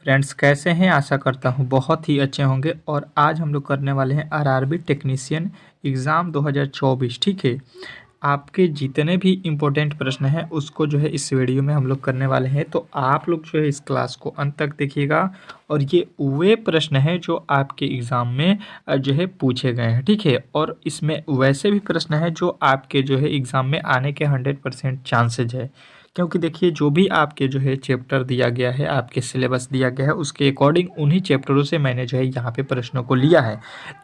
Friends कैसे हैं। आशा करता हूँ बहुत ही अच्छे होंगे। और आज हम लोग करने वाले हैं आरआरबी टेक्नीशियन एग्ज़ाम 2024। ठीक है, आपके जितने भी इम्पोर्टेंट प्रश्न हैं उसको जो है इस वीडियो में हम लोग करने वाले हैं। तो आप लोग जो है इस क्लास को अंत तक देखिएगा। और ये वे प्रश्न हैं जो आपके एग्ज़ाम में जो है पूछे गए हैं। ठीक है, और इसमें वैसे भी प्रश्न हैं जो आपके जो है एग्ज़ाम में आने के 100% चांसेज है। क्योंकि देखिए जो भी आपके जो है चैप्टर दिया गया है, आपके सिलेबस दिया गया है, उसके अकॉर्डिंग उन्हीं चैप्टरों से मैंने जो है यहाँ पे प्रश्नों को लिया है,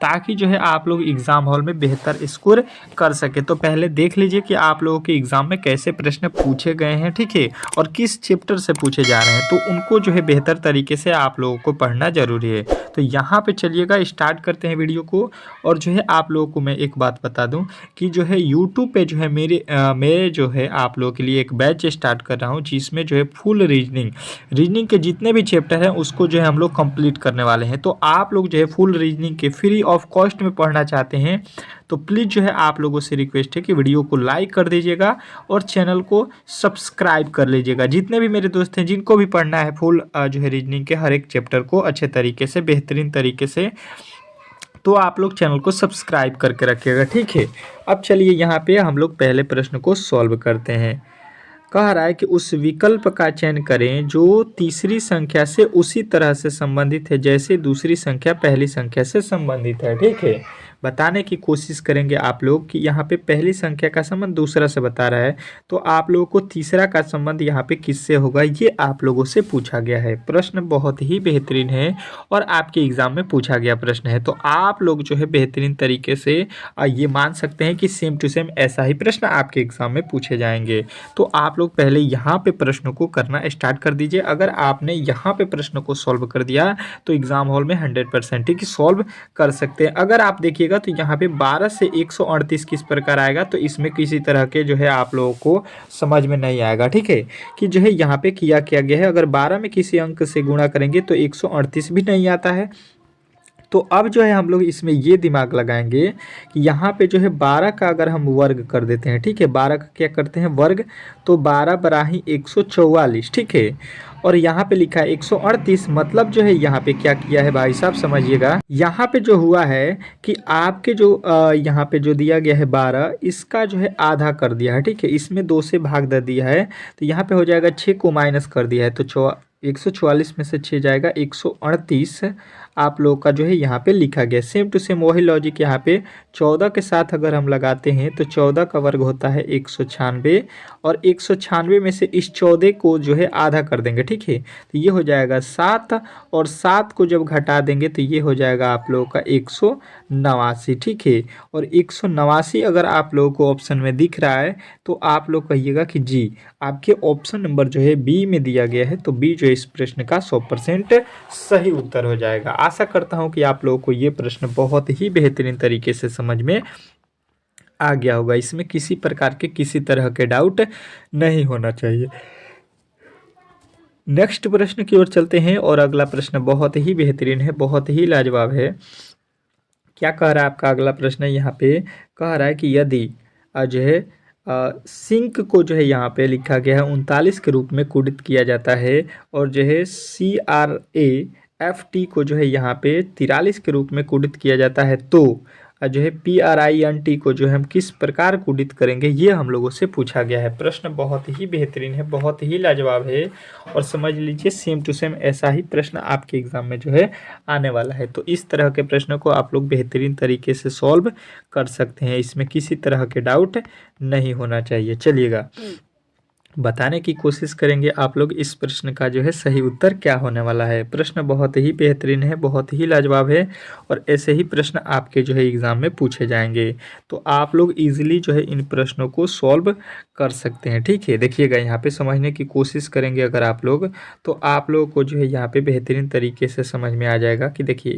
ताकि जो है आप लोग एग्ज़ाम हॉल में बेहतर स्कोर कर सके। तो पहले देख लीजिए कि आप लोगों के एग्ज़ाम में कैसे प्रश्न पूछे गए हैं। ठीक है, और किस चैप्टर से पूछे जा रहे हैं, तो उनको जो है बेहतर तरीके से आप लोगों को पढ़ना ज़रूरी है। तो यहाँ पे चलिएगा स्टार्ट करते हैं वीडियो को। और जो है आप लोगों को मैं एक बात बता दूं कि जो है यूट्यूब पे जो है मेरे जो है आप लोगों के लिए एक बैच स्टार्ट कर रहा हूँ, जिसमें जो है फुल रीजनिंग के जितने भी चैप्टर हैं उसको जो है हम लोग कंप्लीट करने वाले हैं। तो आप लोग जो है फुल रीजनिंग के फ्री ऑफ कॉस्ट में पढ़ना चाहते हैं तो प्लीज़ जो है आप लोगों से रिक्वेस्ट है कि वीडियो को लाइक कर दीजिएगा और चैनल को सब्सक्राइब कर लीजिएगा। जितने भी मेरे दोस्त हैं जिनको भी पढ़ना है फुल जो है रीजनिंग के हर एक चैप्टर को अच्छे तरीके से, बेहतरीन तरीके से, तो आप लोग चैनल को सब्सक्राइब करके रखिएगा। ठीक है, अब चलिए यहाँ पे हम लोग पहले प्रश्न को सॉल्व करते हैं। कह रहा है कि उस विकल्प का चयन करें जो तीसरी संख्या से उसी तरह से संबंधित है जैसे दूसरी संख्या पहली संख्या से संबंधित है। ठीक है, बताने की कोशिश करेंगे आप लोग कि यहाँ पे पहली संख्या का संबंध दूसरा से बता रहा है, तो आप लोगों को तीसरा का संबंध यहाँ पे किससे होगा, ये आप लोगों से पूछा गया है। प्रश्न बहुत ही बेहतरीन है और आपके एग्जाम में पूछा गया प्रश्न है। तो आप लोग जो है बेहतरीन तरीके से ये मान सकते हैं कि सेम टू सेम ऐसा ही प्रश्न आपके एग्जाम में पूछे जाएंगे। तो आप लोग पहले यहाँ पे प्रश्न को करना स्टार्ट कर दीजिए। अगर आपने यहाँ पे प्रश्न को सॉल्व कर दिया तो एग्जाम हॉल में 100% ही सॉल्व कर सकते हैं। अगर आप देखिएगा तो यहाँ पे 12 से 138 किस प्रकार आएगा, तो इसमें किसी तरह के जो है आप लोगों को समझ में नहीं आएगा। ठीक है, कि जो है यहाँ पे किया गया है, अगर 12 में किसी अंक से गुणा करेंगे तो 138 भी नहीं आता है। तो अब जो है हम लोग इसमें ये दिमाग लगाएंगे कि यहाँ पे जो है 12 का अगर हम वर्ग कर देते हैं, ठीक है, 12 का क्या करते हैं वर्ग, तो 12 बराही 144। ठीक है, और यहाँ पे लिखा है 138, मतलब जो है यहाँ पे क्या किया है भाई साहब समझिएगा। यहाँ पे जो हुआ है कि आपके जो यहाँ पे जो दिया गया है 12, इसका जो है आधा कर दिया है। ठीक है, इसमें 2 से भाग दे दिया है, तो यहाँ पे हो जाएगा 6 को माइनस कर दिया है, तो 144 में से 6 जाएगा 138 आप लोग का जो है यहाँ पे लिखा गया। सेम टू सेम वही लॉजिक यहाँ पे 14 के साथ अगर हम लगाते हैं तो 14 का वर्ग होता है 196, और 196 में से इस 14 को जो है आधा कर देंगे। ठीक है, तो ये हो जाएगा 7, और 7 को जब घटा देंगे तो ये हो जाएगा आप लोगों का 189। ठीक है, और 189 अगर आप लोगों को ऑप्शन में दिख रहा है तो आप लोग कहिएगा कि जी आपके ऑप्शन नंबर जो है बी में दिया गया है, तो बी जो इस प्रश्न का 100% सही उत्तर हो जाएगा। आशा करता हूं कि आप लोगों को ये प्रश्न बहुत ही बेहतरीन तरीके से समझ में आ गया होगा। इसमें किसी प्रकार के किसी तरह के डाउट नहीं होना चाहिए। नेक्स्ट प्रश्न की ओर चलते हैं, और अगला प्रश्न बहुत ही बेहतरीन है, बहुत ही लाजवाब है। क्या कह रहा है आपका अगला प्रश्न, यहाँ पे कह रहा है कि यदि जो है सिंक को जो है यहाँ पे लिखा गया है 39 के रूप में कुडित किया जाता है, और जो है CRAFT को जो है यहाँ पे 43 के रूप में कुडित किया जाता है, तो जो है PRINT को जो है हम किस प्रकार कुडित करेंगे, ये हम लोगों से पूछा गया है। प्रश्न बहुत ही बेहतरीन है, बहुत ही लाजवाब है, और समझ लीजिए सेम टू सेम ऐसा ही प्रश्न आपके एग्जाम में जो है आने वाला है। तो इस तरह के प्रश्नों को आप लोग बेहतरीन तरीके से सॉल्व कर सकते हैं, इसमें किसी तरह के डाउट नहीं होना चाहिए। चलिएगा बताने की कोशिश करेंगे आप लोग इस प्रश्न का जो है सही उत्तर क्या होने वाला है। प्रश्न बहुत ही बेहतरीन है, बहुत ही लाजवाब है, और ऐसे ही प्रश्न आपके जो है एग्जाम में पूछे जाएंगे। तो आप लोग इजीली जो है इन प्रश्नों को सॉल्व कर सकते हैं। ठीक है, देखिएगा यहाँ पे समझने की कोशिश करेंगे अगर आप लोग, तो आप लोगों को जो है यहाँ पे बेहतरीन तरीके से समझ में आ जाएगा कि देखिए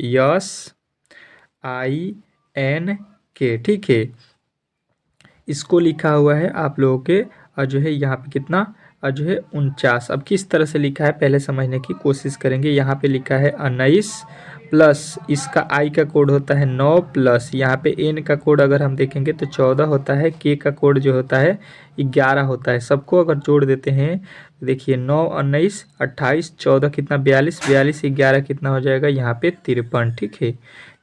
SINK, ठीक है, इसको लिखा हुआ है आप लोगों के जो है यहाँ पे कितना जो है 49। अब किस तरह से लिखा है पहले समझने की कोशिश करेंगे। यहाँ पे लिखा है 19 प्लस इसका आई का कोड होता है 9 प्लस यहाँ पे एन का कोड अगर हम देखेंगे तो 14 होता है, के का कोड जो होता है 11 होता है। सबको अगर जोड़ देते हैं तो देखिए 9 19 28 14 कितना 42, 42 11 कितना हो जाएगा यहाँ पे 53। ठीक है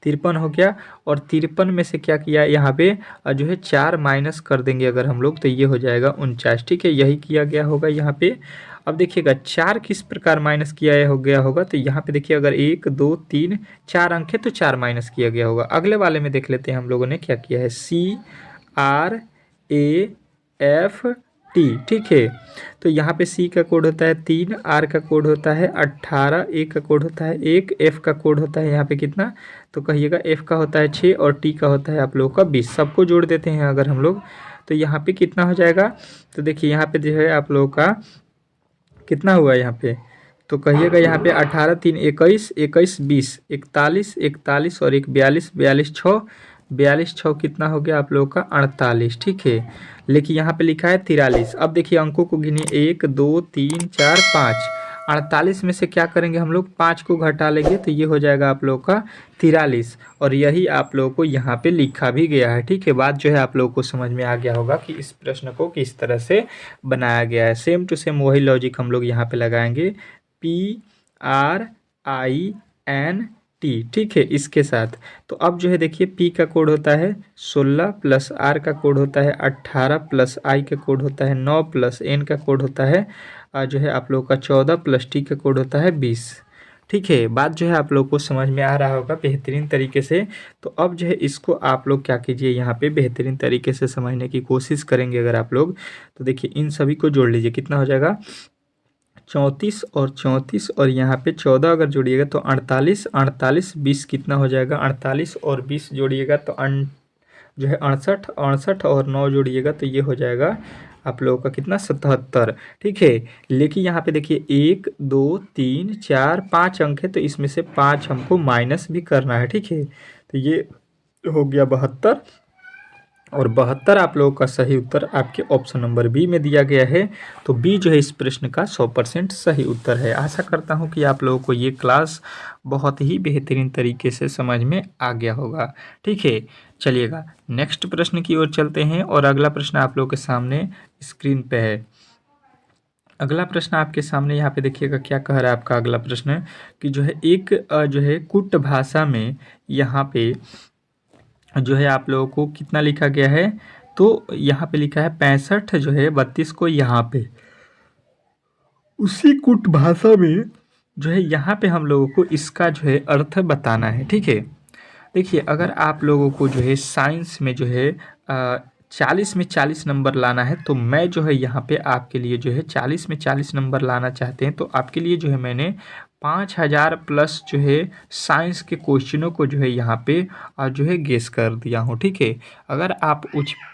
53 हो गया। और 53 में से क्या किया यहाँ पे जो है 4 माइनस कर देंगे अगर हम लोग तो ये हो जाएगा 49। ठीक है यही किया गया होगा यहाँ पे। अब देखिएगा 4 किस प्रकार माइनस किया हो गया होगा तो यहाँ पे देखिए अगर 1 2 3 4 अंक है तो 4 माइनस किया गया होगा। अगले वाले में देख लेते हैं हम लोगों ने क्या किया है CRAFT। ठीक है तो यहाँ पे C का कोड होता है 3, R का कोड होता है 18, A का कोड होता है 1, F का कोड होता है यहाँ पे कितना तो कहिएगा F का होता है 6 और T का होता है आप लोगों का 20। सबको जोड़ देते हैं अगर हम लोग तो यहाँ पे कितना हो जाएगा तो देखिए यहाँ पे जो है आप लोगों का कितना हुआ यहाँ पे तो कहिएगा यहाँ पे 18 3 21 21 20 41 41 और 1 42 42 6 42 6 कितना हो गया आप लोगों का 48। ठीक है लेकिन यहाँ पे लिखा है 43। अब देखिए अंकों को गिनिए 1 2 3 4 5। 48 में से क्या करेंगे हम लोग 5 को घटा लेंगे तो ये हो जाएगा आप लोगों का 43 और यही आप लोगों को यहाँ पे लिखा भी गया है। ठीक है बात जो है आप लोगों को समझ में आ गया होगा कि इस प्रश्न को किस तरह से बनाया गया है। सेम टू सेम वही लॉजिक हम लोग यहाँ पे लगाएंगे PRINT। ठीक है इसके साथ तो अब जो है देखिए P का कोड होता है 16 प्लस R का कोड होता है 18 प्लस I का कोड होता है 9 प्लस N का कोड होता है जो है आप लोग का 14 प्लस T का कोड होता है 20। ठीक है बात जो है आप लोग को समझ में आ रहा होगा बेहतरीन तरीके से। तो अब जो है इसको आप लोग क्या कीजिए यहाँ पे बेहतरीन तरीके से समझने की कोशिश करेंगे अगर आप लोग तो देखिए इन सभी को जोड़ लीजिए कितना हो जाएगा 34 और 34 और यहाँ पे 14 अगर जोड़िएगा तो 48 48 20 कितना हो जाएगा 48 और 20 जोड़िएगा तो जो है 68 68 और 9 जोड़िएगा तो ये हो जाएगा आप लोगों का कितना 77। ठीक है लेकिन यहाँ पे देखिए 1 2 3 4 5 अंक है तो इसमें से 5 हमको माइनस भी करना है। ठीक है तो ये हो गया 72 और 72 आप लोगों का सही उत्तर आपके ऑप्शन नंबर बी में दिया गया है। तो बी जो है इस प्रश्न का 100% सही उत्तर है। आशा करता हूं कि आप लोगों को ये क्लास बहुत ही बेहतरीन तरीके से समझ में आ गया होगा। ठीक है चलिएगा नेक्स्ट प्रश्न की ओर चलते हैं और अगला प्रश्न आप लोगों के सामने स्क्रीन पे है। अगला प्रश्न आपके सामने यहाँ पे देखिएगा क्या कह रहा है आपका अगला प्रश्न कि जो है एक जो है कुट भाषा में यहाँ पे जो है आप लोगों को कितना लिखा गया है तो यहाँ पे लिखा है 65 जो है 32 को यहाँ पे उसी कुट भाषा में जो है यहाँ पे हम लोगों को इसका जो है अर्थ बताना है। ठीक है देखिए अगर आप लोगों को जो है साइंस में जो है 40 में 40 नंबर लाना है तो मैं जो है यहाँ पे आपके लिए जो है 40 में 40 नंबर लाना चाहते हैं तो आपके लिए जो है मैंने 5000 प्लस जो है साइंस के क्वेश्चनों को जो है यहाँ पे जो है गेस कर दिया हूँ। ठीक है अगर आप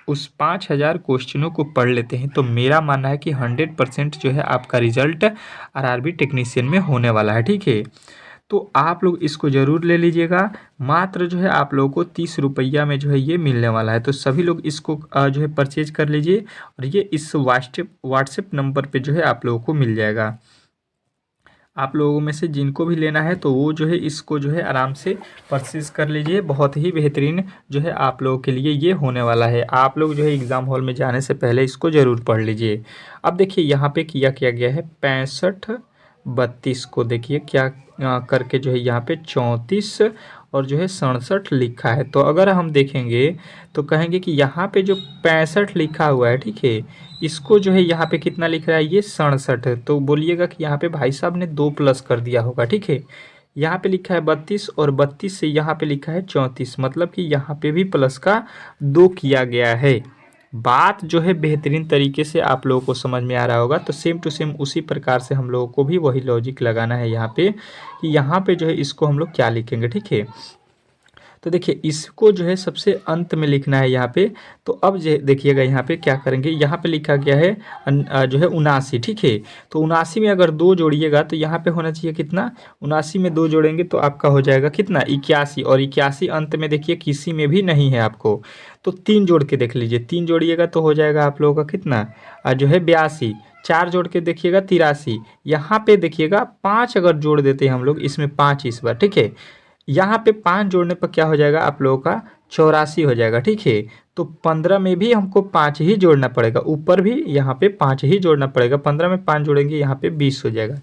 उस 5000 क्वेश्चनों को पढ़ लेते हैं तो मेरा मानना है कि 100% जो है आपका रिजल्ट आरआरबी टेक्नीशियन में होने वाला है। ठीक है तो आप लोग इसको ज़रूर ले लीजिएगा। मात्र जो है आप लोगों को 30 रुपया में जो है ये मिलने वाला है तो सभी लोग इसको जो है परचेज कर लीजिए और ये इस व्हाट्सएप नंबर पे जो है आप लोगों को मिल जाएगा। आप लोगों में से जिनको भी लेना है तो वो जो है इसको जो है आराम से परचेज कर लीजिए। बहुत ही बेहतरीन जो है आप लोगों के लिए ये होने वाला है। आप लोग जो है एग्ज़ाम हॉल में जाने से पहले इसको ज़रूर पढ़ लीजिए। अब देखिए यहाँ पे किया गया है 65 32 को देखिए क्या करके जो है यहाँ पे 34 और जो है 67 लिखा है। तो अगर हम देखेंगे तो कहेंगे कि यहाँ पे जो 65 लिखा हुआ है ठीक है इसको जो है यहाँ पे कितना लिख रहा है ये 67 है। तो बोलिएगा कि यहाँ पे भाई साहब ने 2 प्लस कर दिया होगा। ठीक है यहाँ पे लिखा है 32 और 32 से यहाँ पे लिखा है 34 मतलब कि यहाँ पे भी प्लस का 2 किया गया है। बात जो है बेहतरीन तरीके से आप लोगों को समझ में आ रहा होगा। तो सेम टू सेम उसी प्रकार से हम लोगों को भी वही लॉजिक लगाना है यहाँ पे कि यहाँ पे जो है इसको हम लोग क्या लिखेंगे। ठीक है तो देखिए इसको जो है सबसे अंत में लिखना है यहाँ पे। तो अब जो देखिएगा यहाँ पे क्या करेंगे यहाँ पे लिखा गया है जो है 79। ठीक है तो 79 में अगर 2 जोड़िएगा तो यहाँ पे होना चाहिए कितना 79 में 2 जोड़ेंगे तो आपका हो जाएगा कितना 81 और 81 अंत में देखिए किसी में भी नहीं है आपको तो 3 जोड़ के देख लीजिए 3 जोड़िएगा तो हो जाएगा आप लोगों का कितना जो है 82। 4 जोड़ के देखिएगा 83, यहाँ पे देखिएगा 5 अगर जोड़ देते हैं हम लोग इसमें 5 इस बार, ठीक है। यहाँ पे 5 जोड़ने पर क्या हो जाएगा आप लोगों का 84 हो जाएगा, ठीक है। तो 15 में भी हमको 5 ही जोड़ना पड़ेगा, ऊपर भी यहाँ पे 5 ही जोड़ना पड़ेगा। 15 में 5 जोड़ेंगे यहाँ पे 20 हो जाएगा।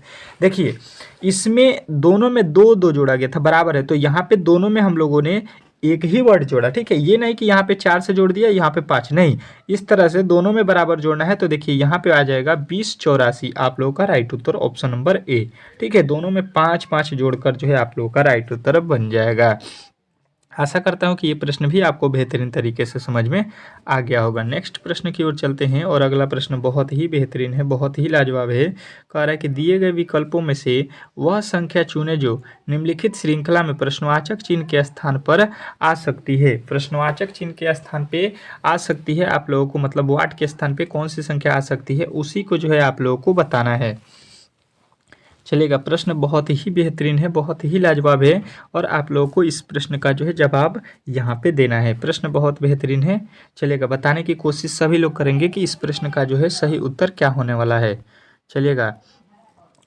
देखिए इसमें दोनों में दो दो जोड़ा गया था, बराबर है, तो यहाँ पे दोनों में हम लोगों ने एक ही वर्ड जोड़ा, ठीक है। ये नहीं कि यहाँ पे 4 से जोड़ दिया यहाँ पे 5, नहीं, इस तरह से दोनों में बराबर जोड़ना है। तो देखिए यहाँ पे आ जाएगा 2084, आप लोगों का right Uttar option number A, ठीक है। दोनों में 5 5 जोड़कर जो है आप लोगों का राइट उत्तर बन जाएगा। आशा करता हूँ कि ये प्रश्न भी आपको बेहतरीन तरीके से समझ में आ गया होगा। नेक्स्ट प्रश्न की ओर चलते हैं और अगला प्रश्न बहुत ही बेहतरीन है, बहुत ही लाजवाब है। कह रहा है कि दिए गए विकल्पों में से वह संख्या चुने जो निम्नलिखित श्रृंखला में प्रश्नवाचक चिन्ह के स्थान पर आ सकती है। प्रश्नवाचक चिन्ह के स्थान पे आ सकती है आप लोगों को, मतलब वाट के स्थान पे कौन सी संख्या आ सकती है, उसी को जो है आप लोगों को बताना है। चलेगा, प्रश्न बहुत ही बेहतरीन है, बहुत ही लाजवाब है और आप लोगों को इस प्रश्न का जो है जवाब यहाँ पे देना है। प्रश्न बहुत बेहतरीन है। चलेगा, बताने की कोशिश सभी लोग करेंगे कि इस प्रश्न का जो है सही उत्तर क्या होने वाला है। चलिएगा,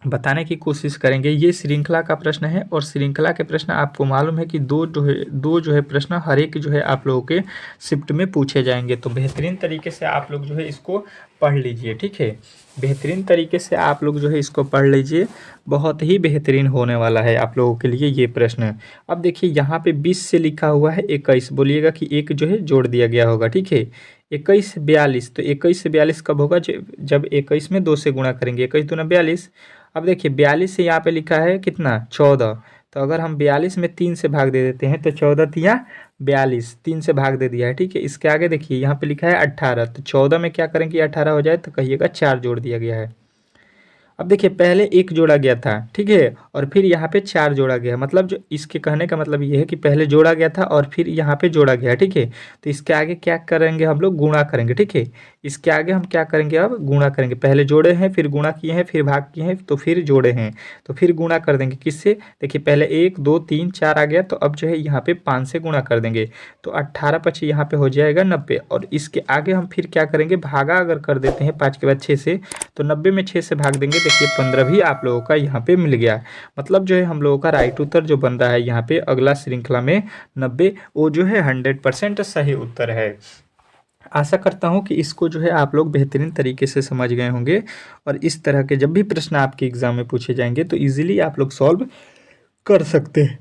बताने की कोशिश करेंगे। ये श्रृंखला का प्रश्न है और श्रृंखला के प्रश्न आपको मालूम है कि दो जो है प्रश्न हर एक जो है आप लोगों के शिफ्ट में पूछे जाएंगे। तो बेहतरीन तरीके से आप लोग जो है इसको पढ़ लीजिए, ठीक है। बेहतरीन तरीके से आप लोग जो है इसको पढ़ लीजिए, बहुत ही बेहतरीन होने वाला है आप लोगों के लिए ये प्रश्न। अब देखिए यहाँ पे 20 से लिखा हुआ है 21, बोलिएगा कि एक जो है जोड़ दिया गया होगा, ठीक है। 21 से 42, तो 21 से 42 कब होगा, जब 21 में 2 से गुणा करेंगे, 21 दूना 42। अब देखिए 42 से यहाँ पे लिखा है कितना 14, तो अगर हम 42 में 3 से भाग दे देते हैं तो 14 तिया 42, 3 से भाग दे दिया है, ठीक है। इसके आगे देखिए यहाँ पे लिखा है 18, तो 14 में क्या करें कि 18 हो जाए, तो कहिएगा 4 जोड़ दिया गया है। अब देखिए पहले एक जोड़ा गया था, ठीक है, और फिर यहाँ पे 4 जोड़ा गया, मतलब जो इसके कहने का मतलब ये है कि पहले जोड़ा गया था और फिर यहाँ पे जोड़ा गया, ठीक है। तो इसके आगे क्या करेंगे हम लोग, गुणा करेंगे, ठीक है। इसके आगे हम क्या करेंगे, अब गुणा करेंगे। पहले जोड़े हैं, फिर गुणा किए हैं, फिर भाग किए हैं, तो फिर जोड़े हैं, तो फिर गुणा कर देंगे किससे, देखिए पहले 1 2 3 4 आ गया, तो अब जो है यहाँ पे 5 से गुणा कर देंगे, तो 18 पची यहाँ पे हो जाएगा 90। और इसके आगे हम फिर क्या करेंगे, भागा अगर कर देते हैं 5 के बाद 6 से, तो 90 में 6 से भाग देंगे, देखिए 15 भी आप लोगों का यहाँ पे मिल गया। मतलब जो है हम लोगों का राइट उत्तर जो बन रहा है यहाँ पे अगला श्रृंखला में 90, वो जो है 100% सही उत्तर है। आशा करता हूँ कि इसको जो है आप लोग बेहतरीन तरीके से समझ गए होंगे और इस तरह के जब भी प्रश्न आपके एग्जाम में पूछे जाएंगे तो इजीली आप लोग सॉल्व कर सकते हैं।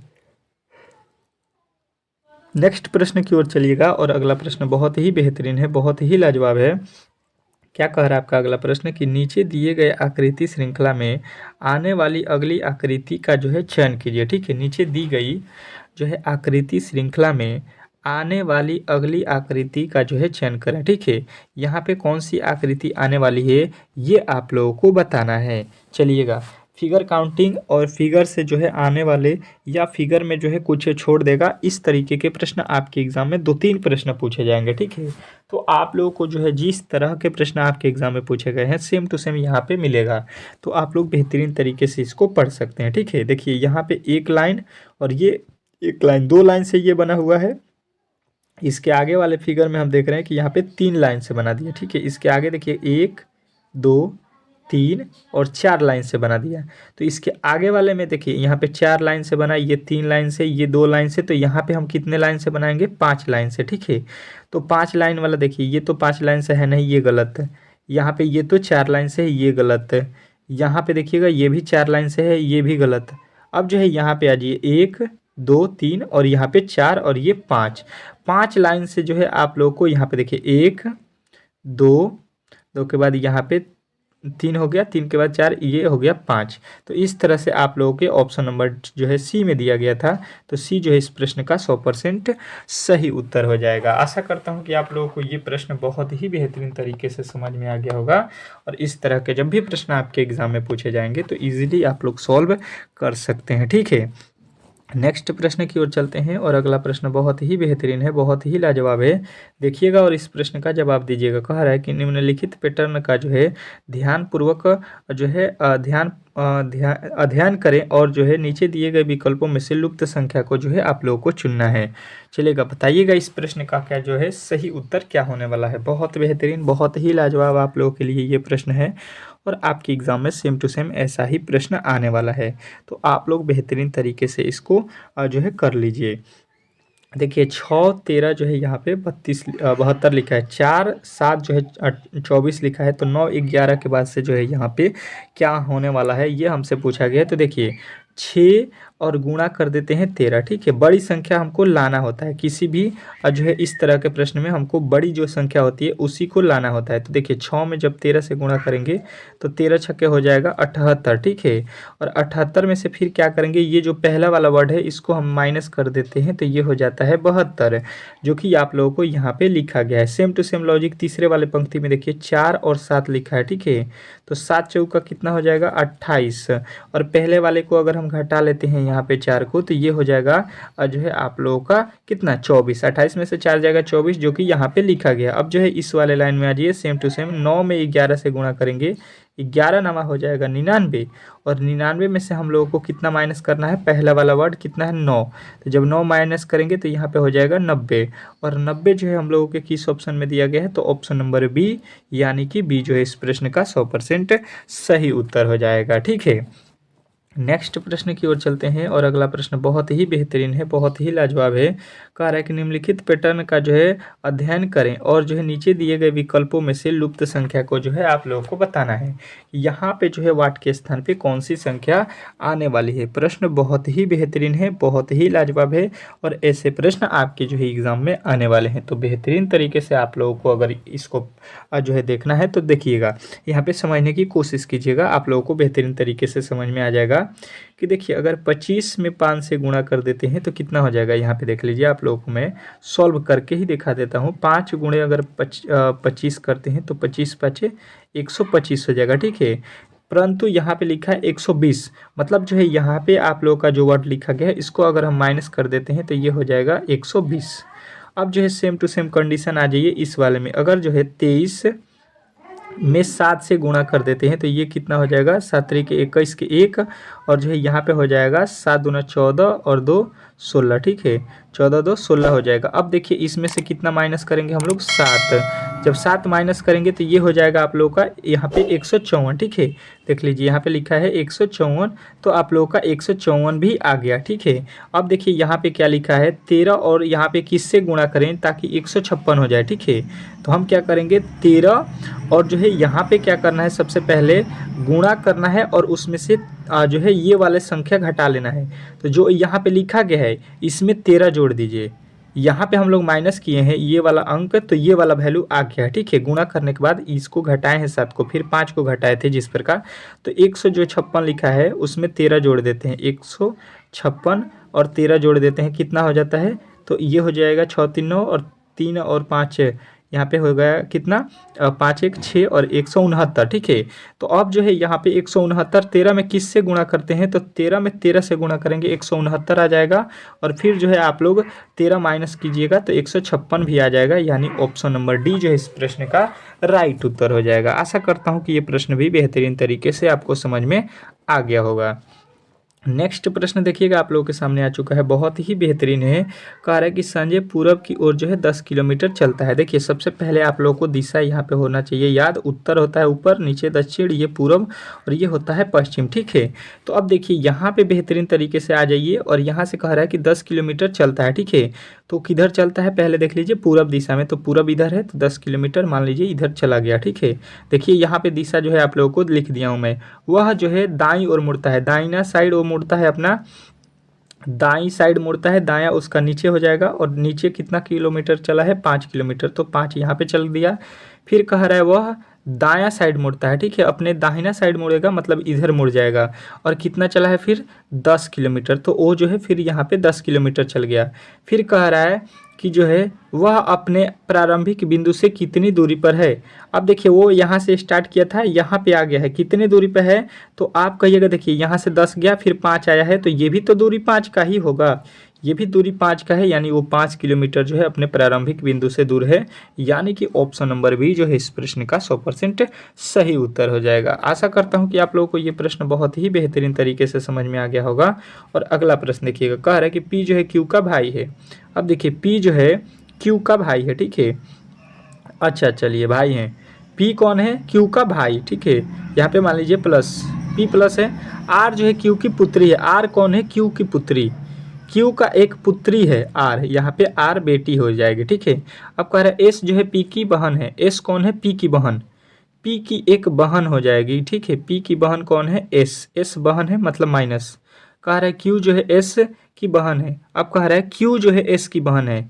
नेक्स्ट प्रश्न की ओर चलिएगा और अगला प्रश्न बहुत ही बेहतरीन है, बहुत ही लाजवाब है। क्या कह रहा है आपका अगला प्रश्न कि नीचे दिए गए आकृति श्रृंखला में आने वाली अगली आकृति का जो है चयन कीजिए, ठीक है। नीचे दी गई जो है आकृति श्रृंखला में आने वाली अगली आकृति का जो है चयन करें, ठीक है। यहाँ पे कौन सी आकृति आने वाली है ये आप लोगों को बताना है। चलिएगा, फिगर काउंटिंग और फिगर से जो है आने वाले या फिगर में जो है कुछ छोड़ देगा, इस तरीके के प्रश्न आपके एग्जाम में 2-3 प्रश्न पूछे जाएंगे, ठीक है। तो आप लोगों को जो है जिस तरह के प्रश्न आपके एग्जाम में पूछे गए हैं सेम टू सेम यहाँ पे मिलेगा, तो आप लोग बेहतरीन तरीके से इसको पढ़ सकते हैं, ठीक है। देखिए यहाँ पे एक लाइन और ये एक लाइन, 2 लाइन से ये बना हुआ है। इसके आगे वाले फिगर में हम देख रहे हैं कि यहाँ पे 3 लाइन से बना दिया, ठीक है। इसके आगे देखिए 1 2 3 और 4 लाइन से बना दिया। तो इसके आगे वाले में देखिए यहाँ पे 4 लाइन से बना, ये 3 लाइन से, ये 2 लाइन से, तो यहाँ पे हम कितने लाइन से बनाएंगे, 5 लाइन से, ठीक है। तो 5 लाइन वाला देखिए ये तो 5 लाइन से है नहीं, ये गलत है। यहाँ पे ये तो 4 लाइन से है, ये गलत है। यहाँ पे देखिएगा ये भी 4 लाइन से है, ये भी गलत है। अब जो है यहाँ पे आ जाइए 1 2 3 और यहाँ पे 4 और ये 5, 5 लाइन से जो है आप लोगों को यहाँ पे देखिए 1 2 2 के बाद यहाँ पे 3 हो गया, 3 के बाद 4, ये हो गया 5। तो इस तरह से आप लोगों के ऑप्शन नंबर जो है सी में दिया गया था, तो सी जो है इस प्रश्न का 100% सही उत्तर हो जाएगा। आशा करता हूं कि आप लोगों को ये प्रश्न बहुत ही बेहतरीन तरीके से समझ में आ गया होगा और इस तरह के जब भी प्रश्न आपके एग्जाम में पूछे जाएंगे तो ईजिली आप लोग सॉल्व कर सकते हैं, ठीक है। नेक्स्ट प्रश्न की ओर चलते हैं और अगला प्रश्न बहुत ही बेहतरीन है, बहुत ही लाजवाब है। देखिएगा और इस प्रश्न का जवाब दीजिएगा। कह रहा है कि निम्नलिखित पैटर्न का जो है ध्यानपूर्वक जो है ध्यान अध्ययन करें और जो है नीचे दिए गए विकल्पों में से लुप्त संख्या को जो है आप लोगों को चुनना है। चलिएगा, बताइएगा इस प्रश्न का क्या जो है सही उत्तर क्या होने वाला है। बहुत बेहतरीन, बहुत ही लाजवाब आप लोगों के लिए ये प्रश्न है और आपके एग्ज़ाम में सेम टू सेम ऐसा ही प्रश्न आने वाला है। तो आप लोग बेहतरीन तरीके से इसको जो है कर लीजिए। देखिए 6 13 जो है यहाँ पे 72 लिखा है, 4 7 जो है 24 लिखा है, तो 9 11 के बाद से जो है यहाँ पे क्या होने वाला है ये हमसे पूछा गया है। तो देखिए 6 और गुणा कर देते हैं 13, ठीक है। बड़ी संख्या हमको लाना होता है किसी भी जो है इस तरह के प्रश्न में, हमको बड़ी जो संख्या होती है उसी को लाना होता है। तो देखिए 6 में जब 13 से गुणा करेंगे तो 13 छक्के हो जाएगा 78, ठीक है। और 78 में से फिर क्या करेंगे, ये जो पहला वाला वर्ड है इसको हम माइनस कर देते हैं तो ये हो जाता है 72, जो कि आप लोगों को यहाँ पे लिखा गया है। सेम टू सेम लॉजिक तीसरे वाले पंक्ति में देखिए 4 और 7 लिखा है, ठीक है। तो 7 चौका कितना हो जाएगा 28, और पहले वाले को अगर हम घटा लेते हैं यहाँ पे 4 को तो ये हो जाएगा जो है आप लोगों का कितना 24। 28 में से 4 जाएगा 24, जो कि यहाँ पे लिखा गया। अब जो है इस वाले लाइन में आ जाइए, सेम टू सेम 9 में 11 से गुणा करेंगे, 11 नमा हो जाएगा 99, और 99 में से हम लोगों को कितना माइनस करना है, पहला वाला वर्ड कितना है 9, तो जब 9 माइनस करेंगे तो यहाँ पे हो जाएगा 90, और 90 जो है हम लोगों के किस ऑप्शन में दिया गया है, तो ऑप्शन नंबर बी, यानी कि बी जो है इस प्रश्न का 100% सही उत्तर हो जाएगा, ठीक है। नेक्स्ट प्रश्न की ओर चलते हैं और अगला प्रश्न बहुत ही बेहतरीन है, बहुत ही लाजवाब है। कह रहा है कि निम्नलिखित पैटर्न का जो है अध्ययन करें और जो है नीचे दिए गए विकल्पों में से लुप्त संख्या को जो है आप लोगों को बताना है। यहाँ पे जो है वाट के स्थान पे कौन सी संख्या आने वाली है। प्रश्न बहुत ही बेहतरीन है, बहुत ही लाजवाब है, और ऐसे प्रश्न आपके जो है एग्जाम में आने वाले हैं। तो बेहतरीन तरीके से आप लोगों को अगर इसको जो है देखना है तो देखिएगा, यहाँ पे समझने की कोशिश कीजिएगा, आप लोगों को बेहतरीन तरीके से समझ में आ जाएगा। कि देखिए अगर 25 में 5 से गुणा कर देते हैं तो कितना हो जाएगा, यहाँ पे देख लीजिए, आप लोगों को मैं सॉल्व करके ही दिखा देता हूँ। 5 गुणे अगर 25 करते हैं तो 25 5 125 हो जाएगा, ठीक है। परंतु यहाँ पे लिखा है 120, मतलब जो है यहाँ पे आप लोगों का जो वर्ड लिखा गया है इसको अगर हम माइनस कर देते हैं तो ये हो जाएगा 120। अब जो है सेम टू सेम कंडीशन आ जाइए इस वाले में, अगर जो है 23 में 7 से गुणा कर देते हैं तो ये कितना हो जाएगा, 7 3 के 21 के 1, और जो है यहाँ पे हो जाएगा 7 दूना 14 और 2 16, ठीक है। 14 2 16 हो जाएगा। अब देखिए इसमें से कितना माइनस करेंगे हम लोग, 7। जब 7 माइनस करेंगे तो ये हो जाएगा आप लोगों का यहाँ पे 154, ठीक है। देख लीजिए यहाँ पे लिखा है 154, तो आप लोगों का 154 भी आ गया, ठीक है। अब देखिए यहाँ पे क्या लिखा है 13, और यहाँ पे किससे गुणा करें ताकि 156 हो जाए, ठीक है। तो हम क्या करेंगे 13, और जो है यहाँ पे क्या करना है, सबसे पहले गुणा करना है और उसमें से जो है ये वाले संख्या घटा लेना है। तो जो यहाँ पे लिखा गया है इसमें 13 जोड़ दीजिए, यहाँ पे हम लोग माइनस किए हैं ये वाला अंक, तो ये वाला वैल्यू आ गया, ठीक है। गुणा करने के बाद इसको घटाए हैं 7 को, फिर 5 को घटाए थे जिस प्रकार, तो 156 लिखा है उसमें 13 जोड़ देते हैं, 156 और 13 जोड़ देते हैं, कितना हो जाता है, तो ये हो जाएगा 6 3 9 और 3 और 5 यहाँ पे हो गया कितना, 5 1 6 और 169, ठीक है। तो अब जो है यहाँ पे 169 13 में किससे गुणा करते हैं, तो 13 में 13 से गुणा करेंगे 169 आ जाएगा, और फिर जो है आप लोग 13 माइनस कीजिएगा तो 156 भी आ जाएगा, यानी ऑप्शन नंबर डी जो है इस प्रश्न का राइट उत्तर हो जाएगा। आशा करता हूँ कि ये प्रश्न भी बेहतरीन तरीके से आपको समझ में आ गया होगा। नेक्स्ट प्रश्न देखिएगा आप लोगों के सामने आ चुका है, बहुत ही बेहतरीन है। कह रहा है कि संजय पूरब की ओर जो है 10 किलोमीटर चलता है। देखिए सबसे पहले आप लोगों को दिशा यहाँ पे होना चाहिए याद, उत्तर होता है ऊपर, नीचे दक्षिण, ये पूरब, और ये होता है पश्चिम, ठीक है। तो अब देखिए यहाँ पे बेहतरीन तरीके से आ जाइए, और यहाँ से कह रहा है कि 10 किलोमीटर चलता है, ठीक है। तो किधर चलता है पहले देख लीजिए, पूरब दिशा में, तो पूरब इधर है तो 10 किलोमीटर मान लीजिए इधर चला गया, ठीक है। देखिए यहाँ पे दिशा जो है आप लोगों को लिख दिया हूँ मैं, वह जो है दाईं ओर मुड़ता है, दाहिना साइड वो मुड़ता है, अपना दाईं साइड मुड़ता है, दायां उसका नीचे हो जाएगा, और नीचे कितना किलोमीटर चला है 5 किलोमीटर, तो 5 यहाँ पे चल दिया। फिर कह रहा है वह दायां साइड मुड़ता है, ठीक है, अपने दाहिना साइड मुड़ेगा मतलब इधर मुड़ जाएगा, और कितना चला है फिर 10 किलोमीटर, तो वो जो है फिर यहाँ पे 10 किलोमीटर चल गया। फिर कह रहा है कि जो है वह अपने प्रारंभिक बिंदु से कितनी दूरी पर है। अब देखिए वो यहाँ से स्टार्ट किया था, यहाँ पे आ गया है, कितने दूरी पे है, तो आप कहिएगा देखिए यहाँ से 10 गया फिर 5 आया है, तो ये भी तो दूरी 5 का ही होगा, ये भी दूरी 5 का है, यानी वो 5 किलोमीटर जो है अपने प्रारंभिक बिंदु से दूर है, यानी कि ऑप्शन नंबर बी जो है इस प्रश्न का 100% सही उत्तर हो जाएगा। आशा करता हूँ कि आप लोगों को ये प्रश्न बहुत ही बेहतरीन तरीके से समझ में आ गया होगा। और अगला प्रश्न देखिएगा, कह रहा है कि पी जो है क्यू का भाई है। अब देखिए पी जो है क्यू का भाई है, ठीक है। अच्छा चलिए भाई हैं, पी कौन है, क्यू का भाई, ठीक है। यहाँ पे मान लीजिए प्लस, पी प्लस है। आर जो है क्यू की पुत्री है। आर कौन है, क्यू की पुत्री, क्यू का एक पुत्री है आर, यहाँ पे आर बेटी हो जाएगी, ठीक है। अब कह रहा है एस जो है पी की बहन है। एस कौन है, पी की बहन, पी की एक बहन हो जाएगी, ठीक है। पी की बहन कौन है, एस, एस बहन है मतलब माइनस। कह रहा है क्यू जो है एस की बहन है। अब कह रहा है क्यू जो है एस की बहन है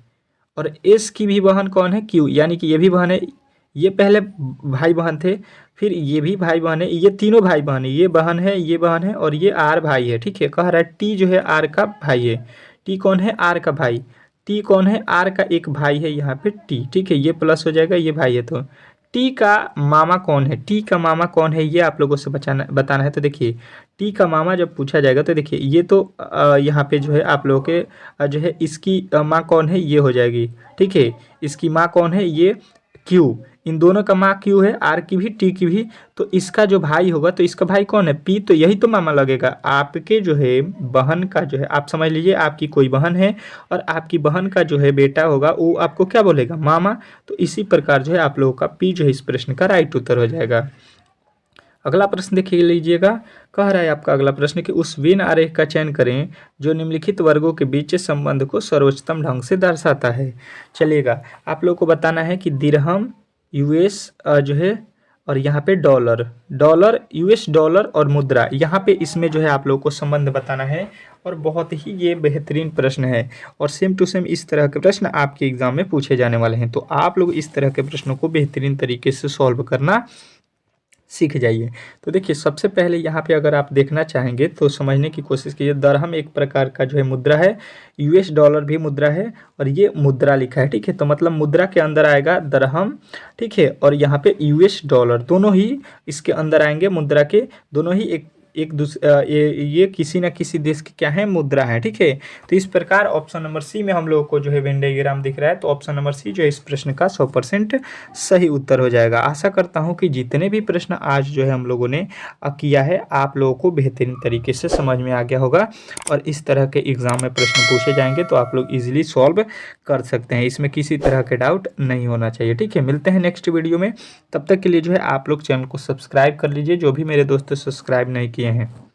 और एस की भी बहन कौन है, क्यू, यानी कि ये भी बहन है। ये पहले भाई बहन थे, फिर ये भी भाई बहन है, ये तीनों भाई बहन है, ये बहन है, ये बहन है और ये आर भाई है, ठीक है। कह रहा है टी जो है आर का भाई है। टी कौन है, आर का भाई। टी कौन है, आर का एक भाई है यहाँ पे टी, ठीक है। ये प्लस हो जाएगा, ये भाई है। तो टी का मामा कौन है, टी का मामा कौन है, ये आप लोगों से बताना है। तो देखिए टी का मामा जब पूछा जाएगा तो देखिए ये तो यहाँ पे जो है आप लोगों के जो है इसकी माँ कौन है, ये हो जाएगी, ठीक है। इसकी माँ कौन है, ये क्यू, इन दोनों का माँ क्यू है, आर की भी टी की भी। तो इसका जो भाई होगा तो इसका भाई कौन है, पी, तो यही तो मामा लगेगा। आपके जो है बहन का जो है, आप समझ लीजिए आपकी कोई बहन है और आपकी बहन का जो है बेटा होगा वो आपको क्या बोलेगा, मामा। तो इसी प्रकार जो है आप लोगों का पी जो है इस प्रश्न का राइट उत्तर हो जाएगा। अगला प्रश्न देखिए लीजिएगा, कह रहा है आपका अगला प्रश्न कि उस वेन आरेख का चयन करें जो निम्नलिखित वर्गों के बीच संबंध को सर्वोच्चतम ढंग से दर्शाता है। चलिएगा आप लोग को बताना है कि दिरहम, यूएस जो है, और यहाँ पे डॉलर, डॉलर, यूएस डॉलर और मुद्रा, यहाँ पे इसमें जो है आप लोग को संबंध बताना है। और बहुत ही ये बेहतरीन प्रश्न है और सेम टू सेम इस तरह के प्रश्न आपके एग्जाम में पूछे जाने वाले हैं। तो आप लोग इस तरह के प्रश्नों को बेहतरीन तरीके से सॉल्व करना सीख जाइए। तो देखिए सबसे पहले यहाँ पे अगर आप देखना चाहेंगे तो समझने की कोशिश कीजिए। दरहम एक प्रकार का जो है मुद्रा है, यूएस डॉलर भी मुद्रा है और ये मुद्रा लिखा है, ठीक है। तो मतलब मुद्रा के अंदर आएगा दरहम, ठीक है, और यहाँ पे यूएस डॉलर, दोनों ही इसके अंदर आएंगे। मुद्रा के दोनों ही एक दूसरे ये किसी न किसी देश की क्या है, मुद्रा है, ठीक है। तो इस प्रकार ऑप्शन नंबर सी में हम लोगों को जो है वेन डायग्राम दिख रहा है। तो ऑप्शन नंबर सी जो है इस प्रश्न का 100% सही उत्तर हो जाएगा। आशा करता हूं कि जितने भी प्रश्न आज जो है हम लोगों ने किया है आप लोगों को बेहतरीन तरीके से समझ में आ गया होगा और इस तरह के एग्जाम में प्रश्न पूछे जाएंगे तो आप लोग इजीली सॉल्व कर सकते हैं। इसमें किसी तरह के डाउट नहीं होना चाहिए, ठीक है। मिलते हैं नेक्स्ट वीडियो में, तब तक के लिए जो है आप लोग चैनल को सब्सक्राइब कर लीजिए, जो भी मेरे दोस्त सब्सक्राइब नहीं किए हैं।